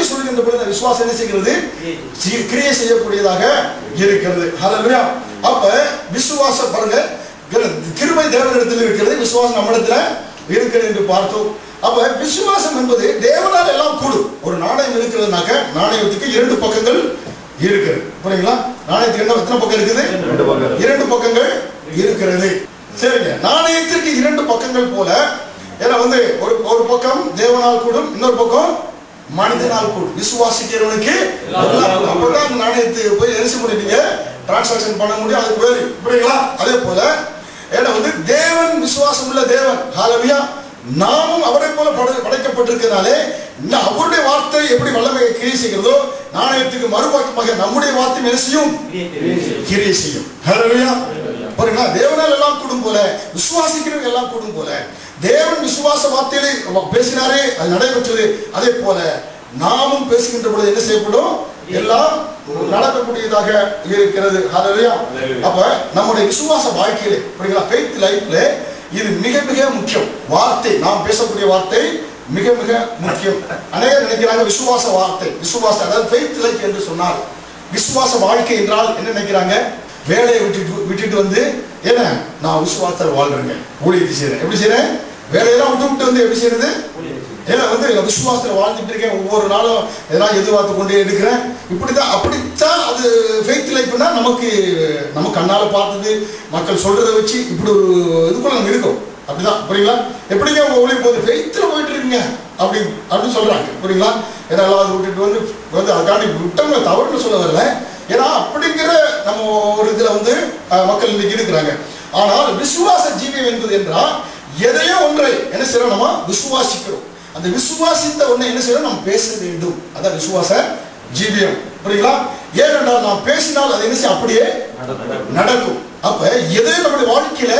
வார்த்தை சொல்லுகின்ற பொழுது அந்த விசுவாசம் என்ன செய்கிறது? கிரியை செய்யக்கூடியதாக இருக்கிறது. ஹல்லேலூயா. அப்ப விசுவாசம் பாருங்க, கிருபை தேவனிடத்தில் இருக்கிறது, விசுவாசம் நம்மிடத்துல இருக்கிறது என்று பார்த்தோம். அப்ப விசுவாசம் என்பது தேவனால் எல்லாம் கூடும். ஒரு நாணயம் இருக்கிறதுனாக்க நாணயத்துக்கு 2 பக்கங்கள் இருக்கிறது. புரியுங்களா? நாணயத்துக்கு எத்தனை பக்கம் இருக்குது? 2 பக்கங்கள் இருக்கிறது. சரிங்க. நாணயத்திற்கு 2 பக்கங்கள் போல ஏன்னா ஒரு பக்கம் தேவனால் கூடும், இன்னொரு பக்கம் மனிதனால் கூடும். விசுவாசிக்கிறவனுக்கு அப்பதான் அந்த நாணயத்தை போய் எரிசி முடியும், டிரான்சாக்சன் பண்ண முடியும். அதுக்கு வேறு. புரியுங்களா? அதே போல ஏன்னா தேவன் விசுவாசம் உள்ள தேவன். ஹல்லேலூயா. நாமும் அவரை போல படைக்கப்பட்டிருக்கிறதுனாலே அவருடைய வார்த்தை எப்படி வல்லமையை கிரியை செய்கிறதோ நாணயத்துக்கு மறுபக்கமாக நம்முடைய வார்த்தை என்ன செய்யும்? கிரியை செய்யும். ஹல்லேலூயா. பாருங்களா, தேவனால் எல்லாம் கூடும் போல விசுவாசிக்கிறவங்க எல்லாம் கூடும் போல தேவன் விசுவாச வார்த்தையிலே பேசினாரே, அது நடைபெற்றது. அதே போல நாமும் பேசுகின்ற பொழுது என்ன செய்யப்படும்? எல்லாம் நடக்கக்கூடியதாக இருக்கிறது. ஹல்லேலூயா. அப்ப நம்முடைய விசுவாச வாழ்க்கையிலே புரியுங்களா, ஃபெய்த் லைஃப்ல இது மிக மிக முக்கியம். வார்த்தை, நாம் பேசக்கூடிய வார்த்தை மிக மிக முக்கியம். அநேகர் நினைக்கிறாங்க விசுவாச வார்த்தை, விசுவாசம் அதாவது ஃபெய்த் லைஃப் என்று சொன்னால் விசுவாச வாழ்க்கை என்றால் என்ன நினைக்கிறாங்க? வேலையை விட்டுட்டு ஏன்னா நான் விசுவாசத்தில் வாழ்றேங்க, ஊழியத்தை செய்யறேன். எப்படி செய்யறேன்? வேலையெல்லாம் விட்டு எப்படி செய்யறது? ஏன்னா விசுவாசத்தில் வாழ்ந்துட்டு இருக்கேன், ஒவ்வொரு நாளும் எதெல்லாம் எதிர்பார்த்து கொண்டே இருக்கிறேன். இப்படிதான் அப்படித்தான் அது ஃபெய்த் லைஃப்னா நம்ம கண்ணால பார்த்தது மக்கள் சொல்றதை வச்சு இப்படி ஒரு இதுக்குள்ள நம்ம இருக்கோம். அப்படிதான். புரியுங்களா? எப்படிங்க உங்க ஊழியம் போகுது? ஃபெய்த்ல போயிட்டு இருக்கீங்க அப்படின்னு சொல்றாங்க. புரியுங்களா? ஏன்னா எல்லாம் விட்டுட்டு அதுக்காண்டி விட்டவங்க தவறுன்னு சொல்ல வரல. ஏன்னா அப்படிங்கிற நம்ம ஒரு இதுல மக்கள் இன்னைக்கு இருக்கிறாங்க. ஆனால் விசுவாச ஜீவியம் என்பது என்றால் எதையோ ஒன்றை என்ன செய்யறோம்? நம்ம விசுவாசிக்கிறோம். அந்த விசுவாசித்த ஒன்றை என்ன செய்யறோம்? நம்ம பேச வேண்டும். அதான் விசுவாச ஜீவியம். புரியுங்களா? ஏனென்றால் நாம் பேசினால் அது என்ன செய்ய அப்படியே நடக்கும். அப்ப எதையும் நம்முடைய வாழ்க்கையில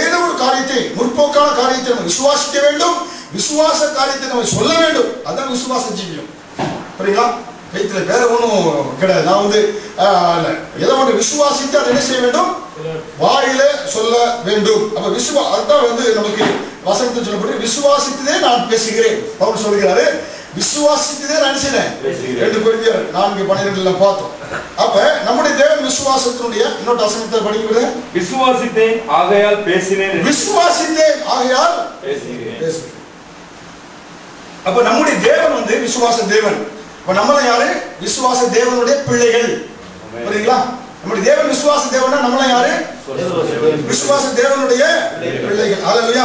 ஏதோ ஒரு காரியத்தை, முற்போக்கான காரியத்தை நம்ம விசுவாசிக்க வேண்டும், விசுவாச காரியத்தை நம்ம சொல்ல வேண்டும். அதான் விசுவாச ஜீவியம். புரியுங்களா? ஃபெய்த்ல வேற ஒன்றும் கிடையாது. நான் எதை ஒன்று விசுவாசித்து அதை என்ன செய்ய வேண்டும்? வாயில சொல்ல வேண்டும். அப்ப அதுதான் நமக்கு வசனத்தை சொல்லப்பட்டு விசுவாசித்ததே நான் பேசுகிறேன் பவுல் சொல்கிறாரு. விசுவாசித்ததே நான் செய்றேன். 2 கொரிந்தியர் 4:12 பார்த்தோம். அப்ப நம்முடைய தேவன் விசுவாசத்தினுடைய இன்னொரு வசனத்தை படிக்கிறது. விசுவாசித்தேன் ஆகையால் பேசினேன். விசுவாசித்தேன் ஆகையால் பேசுகிறேன். அப்ப நம்முடைய தேவன் விசுவாச தேவன். இப்ப நம்மள யாரு? விசுவாச தேவனுடைய பிள்ளைகள். புரியுங்களா? நம்முடைய தேவன் விசுவாச தேவனா நம்மள யாரு? விசுவாச தேவனுடைய பிள்ளைகள். ஹல்லேலூயா.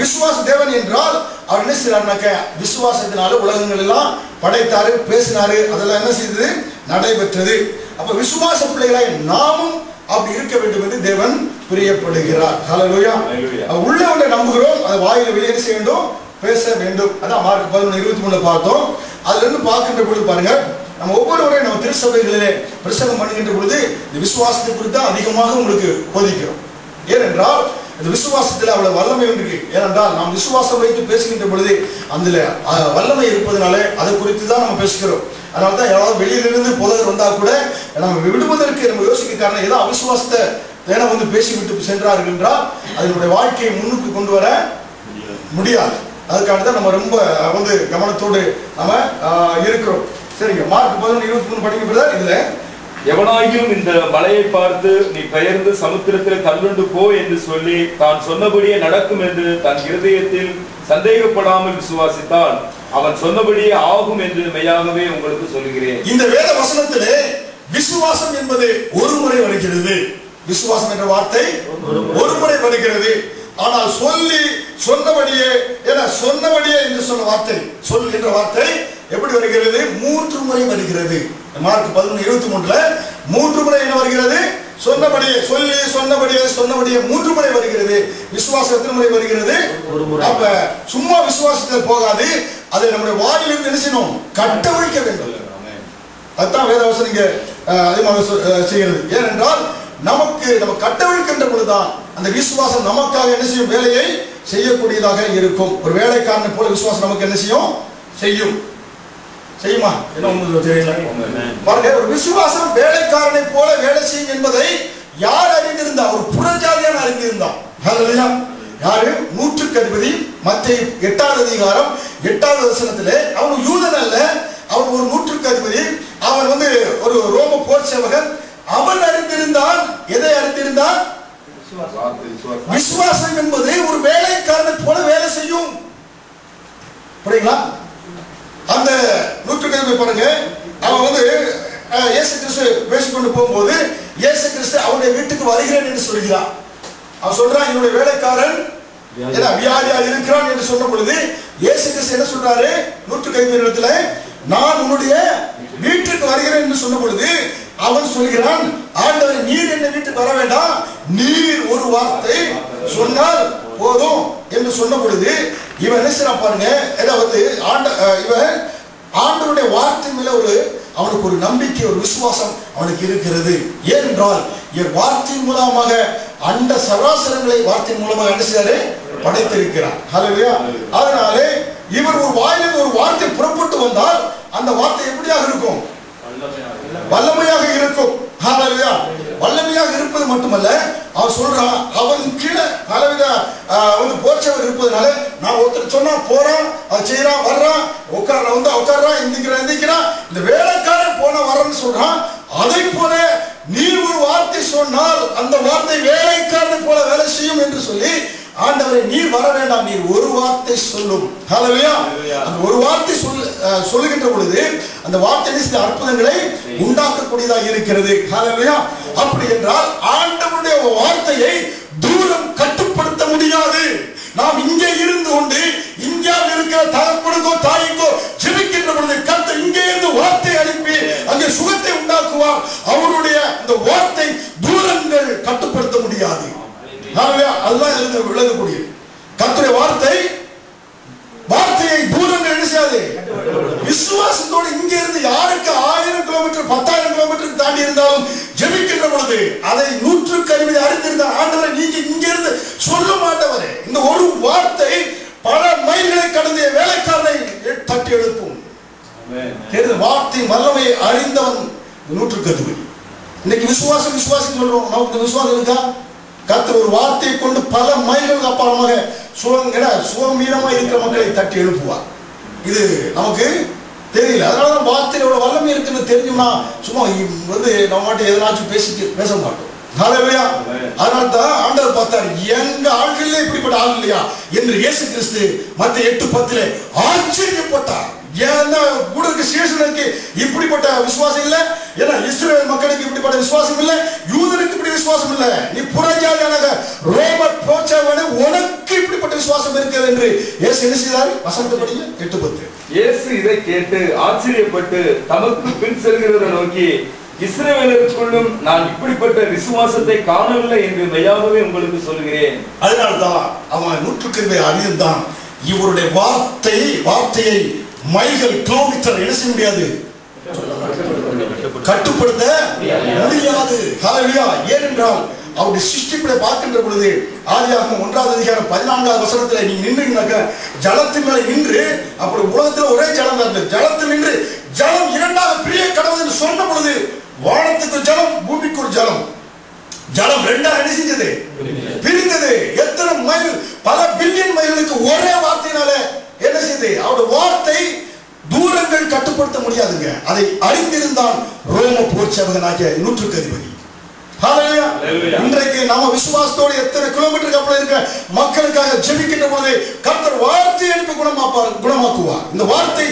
விசுவாச தேவன் என்றால் அவர் என்ன செய்யறாருனாக்க விசுவாசத்தினால உலகங்கள் எல்லாம் படைத்தாரு, பேசினாரு, அதெல்லாம் என்ன செய்தது? நடைபெற்றது. அப்ப விசுவாச பிள்ளைகளாய் நாமும் அப்படி இருக்க வேண்டும் என்று தேவன் பிரியப்படுகிறார். ஹல்லேலூயா. உள்ள ஒன்றை நம்புகிறோம், அதை வாயில வெளியே செய்ய வேண்டும், பேச வேண்டும். அதான் மார்க் 11:23 பார்த்தோம். அதுல இருந்து பார்க்கின்ற பொழுது பாருங்க, நம்ம ஒவ்வொருவரையும் நம்ம திருச்சபைகளிலே பிரசங்கம் பண்ணுகின்ற பொழுது இந்த விசுவாசத்தை குறித்து அதிகமாக உங்களுக்கு போதிக்கிறோம். ஏனென்றால் இந்த விசுவாசத்தில் அவ்வளவு வல்லமை இருக்கு. ஏனென்றால் நாம் விசுவாசம் வைத்து பேசுகின்ற பொழுது அதுல வல்லமை இருப்பதனால அதை குறித்து தான் நம்ம பேசுகிறோம். அதனால்தான் யாராவது வெளியிலிருந்து போதகர் வந்தா கூட நம்ம விடுவதற்கு நம்ம யோசிக்க காரணம் ஏதோ அவிசுவாசத்தை பேசிவிட்டு சென்றார்கள் என்றால் அதனுடைய வாழ்க்கையை முன்னுக்கு கொண்டு வர முடியாது. அதுக்காக தான் நம்ம ரொம்ப கவனத்தோடு நம்ம இருக்கிறோம். சரிங்க. மார்க் 11:23 படிக்கப்படுதா? இதுல எவனாகிலும் இந்த மலையை பார்த்து நீ பெயர்ந்து சமுத்திரத்தில் தள்ளுண்டு போ என்று சொல்லி தான் சொன்னபடியே நடக்கும் என்று தன் இருதயத்தில் சந்தேகப்படாமல் விசுவாசித்தான் அவன் சொன்னபடியே ஆகும் என்று மெய்யாகவே உங்களுக்கு சொல்லுகிறேன். இந்த வேத வசனத்திலே விசுவாசம் என்பது ஒரு முறை வருகிறது. விசுவாசம் என்ற வார்த்தை ஒரு முறை வருகிறது. ஆனால் சொன்னபடியே என்று சொன்ன வார்த்தை, சொல் என்ற வார்த்தை எப்படி வருகிறது? 3 முறை வருகிறது. மார்க் 11:23 3 முறை என்ன வருகிறது? சொன்னபடியே 3 முறை வருகிறது. விசுவாசம் எத்தனை முறை வருகிறது? அப்ப சும்மா விசுவாசத்தில் போகாது, அதை நம்முடைய வாயிலிருந்து என்ன செய்யணும்? கட்டவிழ்க்க வேண்டும். அதுதான் வேதவசனம் இங்க அதிகமாக செய்கிறது. ஏனென்றால் நம்ம கட்டவிழ்க்கின்ற பொழுதுதான் அந்த விசுவாசம் நமக்காக என்ன செய்யும்? வேலையை செய்யக்கூடியதாக இருக்கும். ஒரு வேலைக்காரனை போல விசுவாசம் நமக்கு என்ன செய்யும்? செய்யுமா? என்ன உங்களுக்கு தெரியல பாருங்க. ஒரு விசுவாசம் வேலைக்காரனை போல வேலை செய்யும் என்பதை யார் அறிந்திருந்தா? ஒரு புறஜாதியான அறிந்திருந்தான். ஹல்லேலூயா. யாரு? 100க்கு அதிபதி மத்தேயு 8வது அதிகாரம் 8வது வசனத்திலே அவன் யூதன் அல்ல, அவன் ஒரு நூற்றுக்கு அதிபதி, அவன் வந்து ஒரு ரோம போர் சேவகன். அவன் அறிந்திருந்தான். எதை அறிந்திருந்தான்? விசுவாசம் என்பது ஒரு வேலைக்காரனை போல வேலை செய்யும். புரியுங்களா? அந்த நூற்றுக்கு அதிபதி பாருங்க, அவன் வந்து இயேசு கிறிஸ்து பேசிக்கொண்டு போகும்போது இயேசு கிறிஸ்து அவனுடைய வீட்டுக்கு வருகிறேன் என்று சொல்கிறான். அவன் சொல்றான், என்னுடைய வேலைக்காரன் வியாதியா இருக்கிறான் என்று சொன்ன பொழுது இயேசு கிறிஸ்து என்ன சொல்றாரு? நூற்றுக்கு அதிபதி இடத்துல, நான் உன்னுடைய வீட்டுக்கு வருகிறேன் என்று சொன்ன பொழுது அவன் சொல்கிறான், ஆண்டவரே நீர் என்ன வீட்டுக்கு வர வேண்டாம், நீர் ஒரு வார்த்தை சொன்னால் போதும் என்று சொன்ன பொழுது இவன் என்ன செய்யறான் பாருங்க. இவன் ஆண்டவருடைய வார்த்தை மேல அவனுக்கு ஒரு நம்பிக்கை, ஒரு விசுவாசம் அவனுக்கு இருக்கிறது. ஏனென்றால் என் வார்த்தையின் மூலமாக அண்ட சராசரங்களை வார்த்தையின் மூலமாக என்ன செய்யாரு? படைத்திருக்கிறார். ஹல்லேலூயா. அதனாலே இவர் ஒரு வாயிலிருந்து ஒரு வார்த்தை புறப்பட்டு வந்தால் அந்த வார்த்தை எப்படியாக இருக்கும்? வல்லமையாக இருக்கும். ஹல்லேலூயா. வல்லமையாக இருப்பது மட்டுமல்ல, அவன் சொல்றான், அவன் கீழே பலவித போர்ச்சவர் இருப்பதனால நான் ஒருத்தர் சொன்னா போறான், அதை செய்யறான், வர்றான், உட்கார்றான், எந்திக்கிறான், இந்த வேலைக்காரன் போன வரன்னு சொல்றான். அதை போல நீ ஒரு வார்த்தை சொன்னால் அந்த வார்த்தை வேலைக்காரனை போல வேலை செய்யும் என்று சொல்லி, ஆண்டவரே நீர் வர வேண்டாம், நீர் ஒரு வார்த்தை சொல்லும். ஹல்லேலூயா. அந்த ஒரு வார்த்தை சொல்லுகின்ற பொழுது அந்த வார்த்தை அற்புதங்களை உண்டாக்கக்கூடியதாக இருக்கிறது. ஹல்லேலூயா. அப்படி என்றால் ஆண்டவருடைய வார்த்தையை தூரம் கட்டுப்படுத்த முடியாது. நாம் இங்கே இருந்து கொண்டு இந்தியாவில் இருக்கிற தகப்பனுக்கோ தாய்க்கோ ஜெபிக்கின்ற பொழுது கர்த்தர் இங்கே இருந்து வார்த்தை அனுப்பி அங்கே சுகத்தை உண்டாக்குவார். அவருடைய அந்த வார்த்தை தூரங்கள் கட்டுப்படுத்த முடியாது. அதுதான் விளங்கக்கூடிய கர்த்தருடைய வார்த்தையை தூரங்கள் என்ன செய்யாது? விசுவாசத்தோடு இங்க இருந்து யாருக்கு 1000 கிலோமீட்டர் 10,000 கிலோமீட்டர் தாண்டி இருந்தாலும் ஜெபிக்கின்ற பொழுது அதை 100க்கு அதிபதி அறிந்திருந்தார். ஆண்டவரை நீங்க இங்க இருந்து சொல்ல மாட்டவரே, இந்த ஒரு வார்த்தை பல மைல்களை கடந்த வேலைக்காரனை தட்டி எழுப்பும். வார்த்தை வல்லமை அறிந்தவன் 100க்கு அதிபதி. இன்னைக்கு விசுவாசம் சொல்றோம், நமக்கு விசுவாசம் இருக்கா? கர்த்தர் ஒரு வார்த்தையை கொண்டு பல மைல்களுக்கு அப்பாலமாக சுகமீனமா இருக்கிற மக்களை தட்டி எழுப்புவார். இது நமக்கு தெரியல. அதனால வார்த்தையில எவ்வளவு வல்லமை இருக்குன்னு தெரிஞ்சுமா சும்மா நம்ம மாட்டோம் எதனாச்சும் பேச மாட்டோம். அதனால தான் ஆண்டவர் பார்த்தார், எங்க ஆள்களிலே இப்படிப்பட்ட ஆள் இல்லையா என்று இயேசு கிறிஸ்து மத்தேயு 8:10 ஆச்சரியப்பட்டார். ஏன்னா கூட இருக்க சீஷனுக்கு இப்படிப்பட்ட விசுவாசம் இல்லை, ஏன்னா இஸ்ரவேல் மக்களுக்கு இப்படிப்பட்ட விசுவாசம் இல்லை, யூதருக்கு இப்படி விசுவாசம் இல்லை, நீ புறஜாதியான ரோம போர்ச்சவனே உனக்கு இப்படிப்பட்ட விசுவாசம் இருக்கிறது என்று இயேசு என்ன செய்தார்? வசனத்தை படிங்க 8:10. இயேசு இதை கேட்டு ஆச்சரியப்பட்டு தமக்கு பின் செல்கிறதை நோக்கி, இஸ்ரவேலருக்குள்ளும் நான் இப்படிப்பட்ட விசுவாசத்தை காணவில்லை என்று மெய்யாகவே உங்களுக்கு சொல்கிறேன். அதனால்தான் அவன் 100க்கு அறிந்தான். இவருடைய வார்த்தையை மைல்கள் கிலோமீட்டர் என்ன செய்ய முடியாது? கட்டுப்படுத்த முடியாது. ஹல்லேலூயா. ஏனென்றால் அவருடைய சிருஷ்டிப்பை பார்க்கின்ற பொழுது ஆதியாகமம் 1வது அதிகாரம் 14வது வசனத்துல நீங்க நின்றீங்கன்னாக்க ஜலத்தின் மேல நின்று, அப்படி உலகத்துல ஒரே ஜலம் தான் இருந்தது, ஜலத்தில் நின்று ஜலம் இரண்டாக பிரிய கடவுள் என்று சொன்ன பொழுது வானத்துக்கு ஜலம், பூமிக்கு ஒரு ஜலம், ஜலம் ரெண்டாக என்ன செஞ்சது? பிரிந்தது. எத்தனை மைல், பல பில்லியன் மைல்களுக்கு ஒரே வார்த்தையினால என்ன செய்து? அவருடைய வார்த்தை தூரங்கள் கட்டுப்படுத்த முடியாதுங்க. அதை அறிந்திருந்தான் ரோம போர் சேவகனாகிய 100க்கு அதிபதி. ஹல்லேலூயா. இன்றைக்கு நாம விசுவாசத்தோடு எத்தனை கிலோமீட்டருக்கு அப்புறம் இருக்கிற மக்களுக்காக ஜெபிக்கின்ற போது கர்த்தர் வார்த்தையை அனுப்பி குணமாக்குவார். இந்த வார்த்தை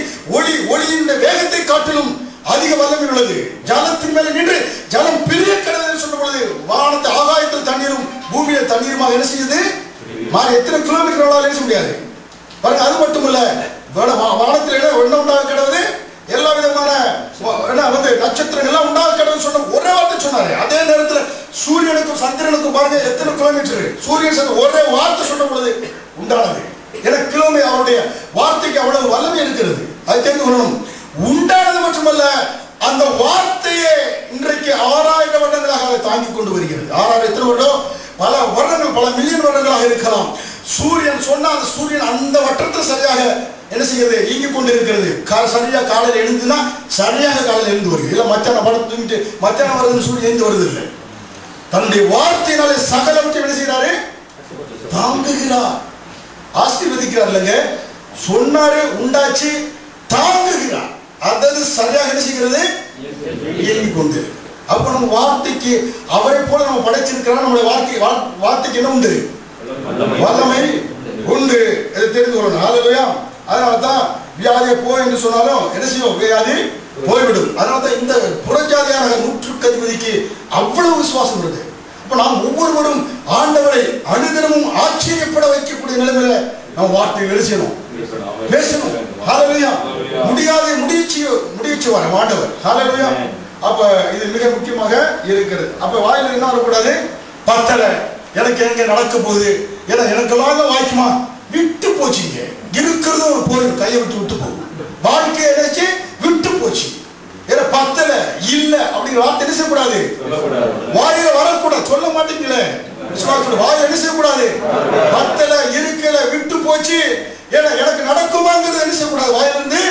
ஒளியின் வேகத்தை காட்டிலும் அதிக வல்லமை உள்ளது. ஜலத்தின் மேல நின்று ஜலம் பெரிய கடல் சொன்ன பொழுது வானத்தை ஆகாயத்தில் தண்ணீரும் பூமியில தண்ணீருமாக என்ன செய்யுது? எத்தனை கிலோமீட்டர் என்ன செய்ய முடியாது பாருங்க. அது மட்டுமல்ல, வானத்தில் என்ன உண்டாக கிடவுது? எல்லா விதமான நட்சத்திரங்கள்லாம் உண்டாக கிடவுன்னு சொன்ன ஒரே வார்த்தை சொன்னாரு. அதே நேரத்தில் சூரியனுக்கும் சந்திரனுக்கும் பாருங்க எத்தனை கிலோமீட்டர், சூரியன் ஒரே வார்த்தை சொன்ன பொழுது உண்டானது. எனக்கு கிலோமீட்டர் அவருடைய வார்த்தைக்கு அவ்வளவு வல்லமை இருக்கிறது. அதை தெரிந்து கொள்ளணும். உண்டானது மட்டுமல்ல, அந்த வார்த்தையே இன்றைக்கு 6000 வருடங்களாக அதை தாங்கிக் கொண்டு வருகிறது. 6000 எத்தனை வருடம்? பல வருடங்கள், பல மில்லியன் வருடங்களாக இருக்கலாம். சூரியன் சொன்னா அந்த சூரியன் அந்த வட்டத்தில் சரியாக என்ன செய்யறது? இயங்கிக் கொண்டு இருக்கிறது. சரியா காலையில் எழுந்துனா சரியாக காலையில் எழுந்து வருது. இல்ல மத்தியானம் படம் தூங்கிட்டு மத்தியானம் வருதுன்னு சூரியன் எழுந்து வருது இல்லை. தன்னுடைய வார்த்தையினாலே சகலவற்றை என்ன செய்யறாரு? தாங்குகிறார், ஆசீர்வதிக்கிறார். இல்லைங்க, சொன்னாரு உண்டாச்சு, தாங்குகிறார். அதது சரியாக என்ன செய்கிறது? இயங்கிக் கொண்டு. அப்ப நம்ம வார்த்தைக்கு அவரை போல நம்ம படைச்சிருக்கிறோம். நம்முடைய வார்த்தைக்கு என்ன உண்டு? வல்லமை உண்டு. இதை தெரிந்து கொள்ளணும். ஹல்லேலூயா. அதனால்தான் வியாதியை போ என்று சொன்னாலும் என்ன செய்யும்? வியாதி போய்விடும். அதனால்தான் இந்த புறஜாதியான நூற்றுக்கு அதிபதிக்கு அவ்வளவு விசுவாசம் இருக்கு. அப்ப நாம் ஒவ்வொருவரும் ஆண்டவரை அனுதினமும் ஆச்சரியப்பட வைக்கக்கூடிய நிலைமையில நாம் வார்த்தை எழுசணும், பேசணும். ஹல்லேலூயா. முடியாத முடிச்சு வர ஆண்டவர். ஹல்லேலூயா. அப்ப இது மிக முக்கியமாக இருக்கிறது. அப்ப வாயில என்ன வரக்கூடாது? பத்தல, எனக்கு எங்க நடக்க போகுது, எனக்கெல்லாம் வாய்க்குமா? விட்டு போச்சுங்க. இருக்கிறது ஒரு போயிடும், கையை விட்டு போகும். வாழ்க்கை எதாச்சு விட்டு போச்சு. ஏன்னா பத்தல இல்ல அப்படிங்கிற வார்த்தை என்ன செய்யக்கூடாது? வாயில வரக்கூடாது. சொல்ல மாட்டீங்களே, வாயில என்ன செய்யக்கூடாது? பத்தல இருக்கல விட்டு போச்சு, ஏன்னா எனக்கு நடக்குமாங்கிறது என்ன செய்யக்கூடாது? வாயிலிருந்து